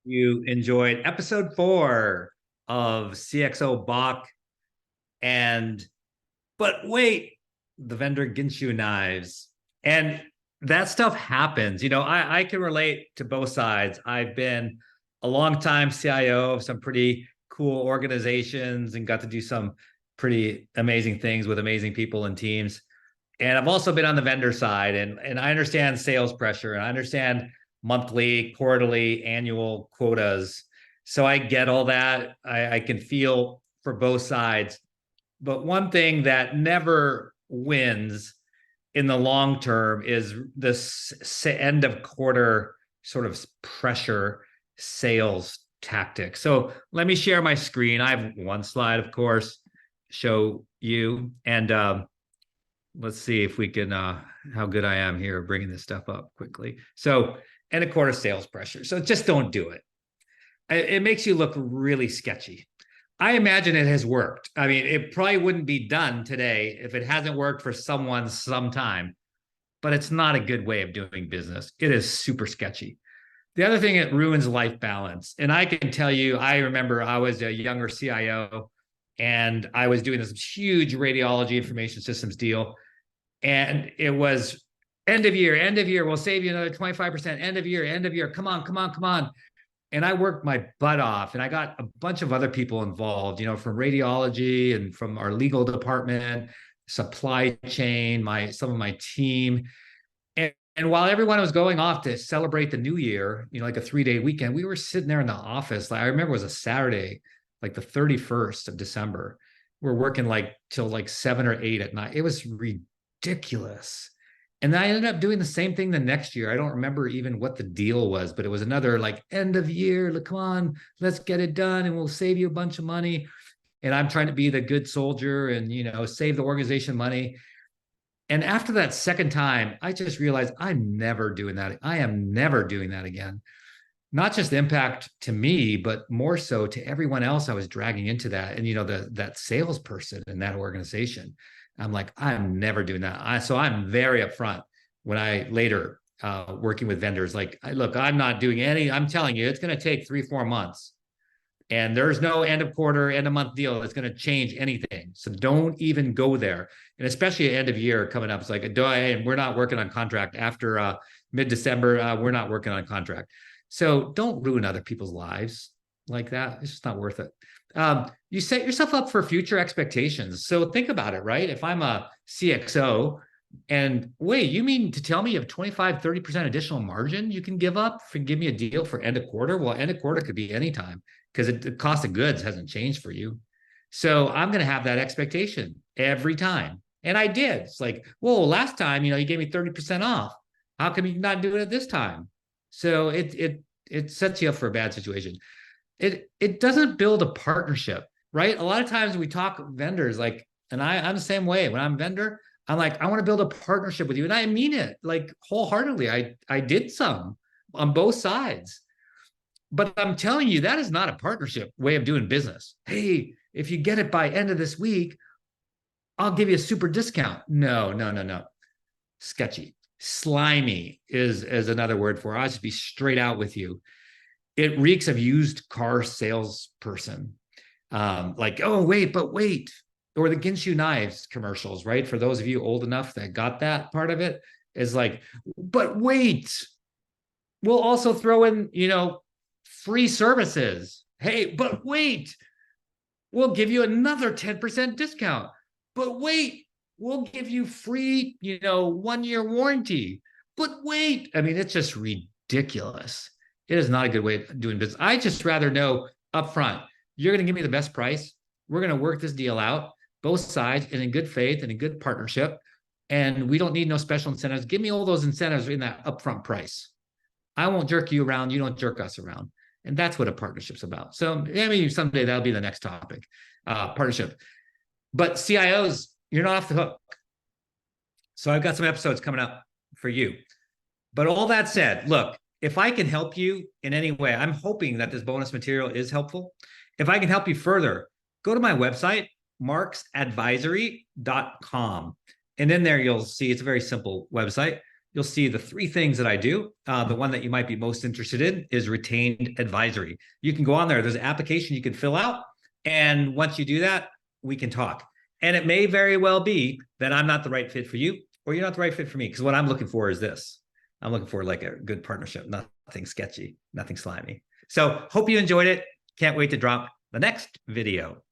you enjoyed episode 4 of CxO Bach and but wait, the vendor Ginsu knives. And that stuff happens. I can relate to both sides. I've been a long time CIO of some pretty cool organizations and got to do some pretty amazing things with amazing people and teams. And I've also been on the vendor side, and I understand sales pressure, and I understand monthly, quarterly, annual quotas. So I get all that. I can feel for both sides. But one thing that never wins in the long term is this end of quarter sort of pressure sales tactic. So let me share my screen. I have one slide, of course, show you. And let's see if we can, how good I am here bringing this stuff up quickly. So end of quarter sales pressure. So just don't do it. It makes you look really sketchy. I imagine it has worked. I mean, it probably wouldn't be done today if it hasn't worked for someone sometime, but it's not a good way of doing business. It is super sketchy. The other thing, it ruins life balance. And I can tell you, I remember I was a younger CIO and I was doing this huge radiology information systems deal. And it was end of year, we'll save you another 25%, end of year, come on. And I worked my butt off, and I got a bunch of other people involved, from radiology and from our legal department, supply chain, some of my team. And while everyone was going off to celebrate the new year, like a 3-day weekend, we were sitting there in the office. Like I remember it was a Saturday, like the 31st of December. We're working like till like 7 or 8 at night. It was ridiculous. And I ended up doing the same thing the next year. I don't remember even what the deal was, but it was another like end of year. Like, come on, let's get it done and we'll save you a bunch of money. And I'm trying to be the good soldier and, save the organization money. And after that second time, I just realized I'm never doing that. I am never doing that again. Not just impact to me, but more so to everyone else I was dragging into that. And, that salesperson in that organization. I'm like, I'm never doing that. So I'm very upfront when I later working with vendors, like, look, I'm not doing I'm telling you, it's going to take 3-4 months. And there's no end of quarter, end of month deal that's going to change anything. So don't even go there. And especially at end of year coming up, it's like, and we're not working on contract after mid-December. We're not working on contract. So don't ruin other people's lives like that. It's just not worth it. You set yourself up for future expectations. So think about it, right? If I'm a CxO and wait, you mean to tell me you have 25-30% additional margin you can give up for give me a deal for end of quarter? Well, end of quarter could be anytime because the cost of goods hasn't changed for you. So I'm going to have that expectation every time. And I did. It's like, well, last time, you gave me 30% off. How come you not do it this time? So it sets you up for a bad situation. It doesn't build a partnership, right? A lot of times we talk vendors, like, and I'm the same way. When I'm a vendor, I'm like, I want to build a partnership with you. And I mean it like wholeheartedly. I did some on both sides. But I'm telling you, that is not a partnership way of doing business. Hey, if you get it by end of this week, I'll give you a super discount. No. Sketchy. Slimy is another word for it. I'll just be straight out with you. It reeks of used car salesperson. Like, oh, wait. Or the Ginsu knives commercials, right? For those of you old enough that got that part of it, is like, but wait, we'll also throw in, free services. Hey, but wait, we'll give you another 10% discount. But wait, we'll give you free, 1-year warranty. But wait, I mean, it's just ridiculous. It is not a good way of doing business. I just rather know upfront, you're going to give me the best price. We're going to work this deal out, both sides, and in good faith and in good partnership. And we don't need no special incentives. Give me all those incentives in that upfront price. I won't jerk you around. You don't jerk us around. And that's what a partnership's about. So maybe someday that'll be the next topic, partnership. But CIOs, you're not off the hook. So I've got some episodes coming up for you. But all that said, look, if I can help you in any way, I'm hoping that this bonus material is helpful. If I can help you further, go to my website, marksadvisory.com. And in there, you'll see it's a very simple website. you'll see the 3 things that I do. The one that you might be most interested in is retained advisory. You can go on there. There's an application you can fill out. And once you do that, we can talk. And it may very well be that I'm not the right fit for you, or you're not the right fit for me. Because what I'm looking for is this. I'm looking for like a good partnership, nothing sketchy, nothing slimy. So hope you enjoyed it. Can't wait to drop the next video.